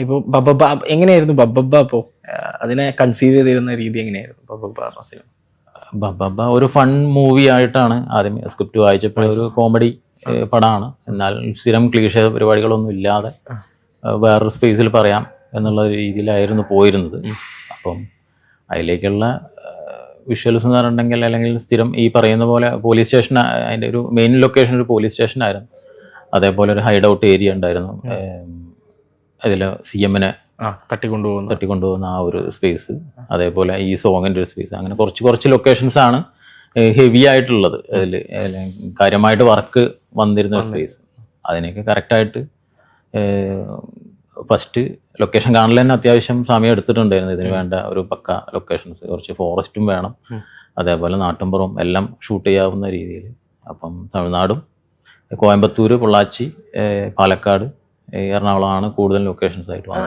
ഇപ്പോൾ ബബ്ബബ്ബ എങ്ങനെയായിരുന്നു ബബ്ബബ്ബ? അപ്പോൾ അതിനെ കൺസീവ് ചെയ്തിരുന്ന രീതി എങ്ങനെയായിരുന്നു ബബ്ബബ്ബ എന്ന സിനിമ? ബബ്ബ ഒരു ഫൺ മൂവി ആയിട്ടാണ് ആദ്യം സ്ക്രിപ്റ്റ് വായിച്ചപ്പോൾ, ഒരു കോമഡി പടമാണ്. എന്നാൽ സ്ഥിരം ക്ലീഷ പരിപാടികളൊന്നും ഇല്ലാതെ വേറൊരു സ്പേസിൽ പറയാം എന്നുള്ള രീതിയിലായിരുന്നു പോയിരുന്നത്. അപ്പം അതിലേക്കുള്ള വിഷ്വൽസ് എന്ന് പറഞ്ഞിട്ടുണ്ടെങ്കിൽ, അല്ലെങ്കിൽ സ്ഥിരം ഈ പറയുന്ന പോലെ പോലീസ് സ്റ്റേഷൻ, അതിൻ്റെ ഒരു മെയിൻ ലൊക്കേഷൻ ഒരു പോലീസ് സ്റ്റേഷനായിരുന്നു. അതേപോലെ ഒരു ഹൈഡ് ഔട്ട് ഏരിയ ഉണ്ടായിരുന്നു. അതിൽ CM-നെ തട്ടിക്കൊണ്ടുപോകുന്ന ആ ഒരു സ്പേസ്, അതേപോലെ ഈ സോങ്ങിൻ്റെ ഒരു സ്പേസ്, അങ്ങനെ കുറച്ച് ലൊക്കേഷൻസ് ആണ് ഹെവി ആയിട്ടുള്ളത്. അതിൽ കാര്യമായിട്ട് വർക്ക് വന്നിരുന്ന സ്പേസ്. അതിനൊക്കെ കറക്റ്റായിട്ട് ഫസ്റ്റ് ലൊക്കേഷൻ കാണൽ തന്നെ അത്യാവശ്യം സമയം എടുത്തിട്ടുണ്ടായിരുന്നു. ഇതിന് വേണ്ട ഒരു പക്ക ലൊക്കേഷൻസ്, കുറച്ച് ഫോറസ്റ്റും വേണം, അതേപോലെ നാട്ടിൻപുറവും എല്ലാം ഷൂട്ട് ചെയ്യാവുന്ന രീതിയിൽ. അപ്പം തമിഴ്നാടും കോയമ്പത്തൂർ, പൊള്ളാച്ചി, പാലക്കാട്, എറണാകുളമാണ് കൂടുതൽ ലൊക്കേഷൻസ് ആയിട്ട് വന്നത്.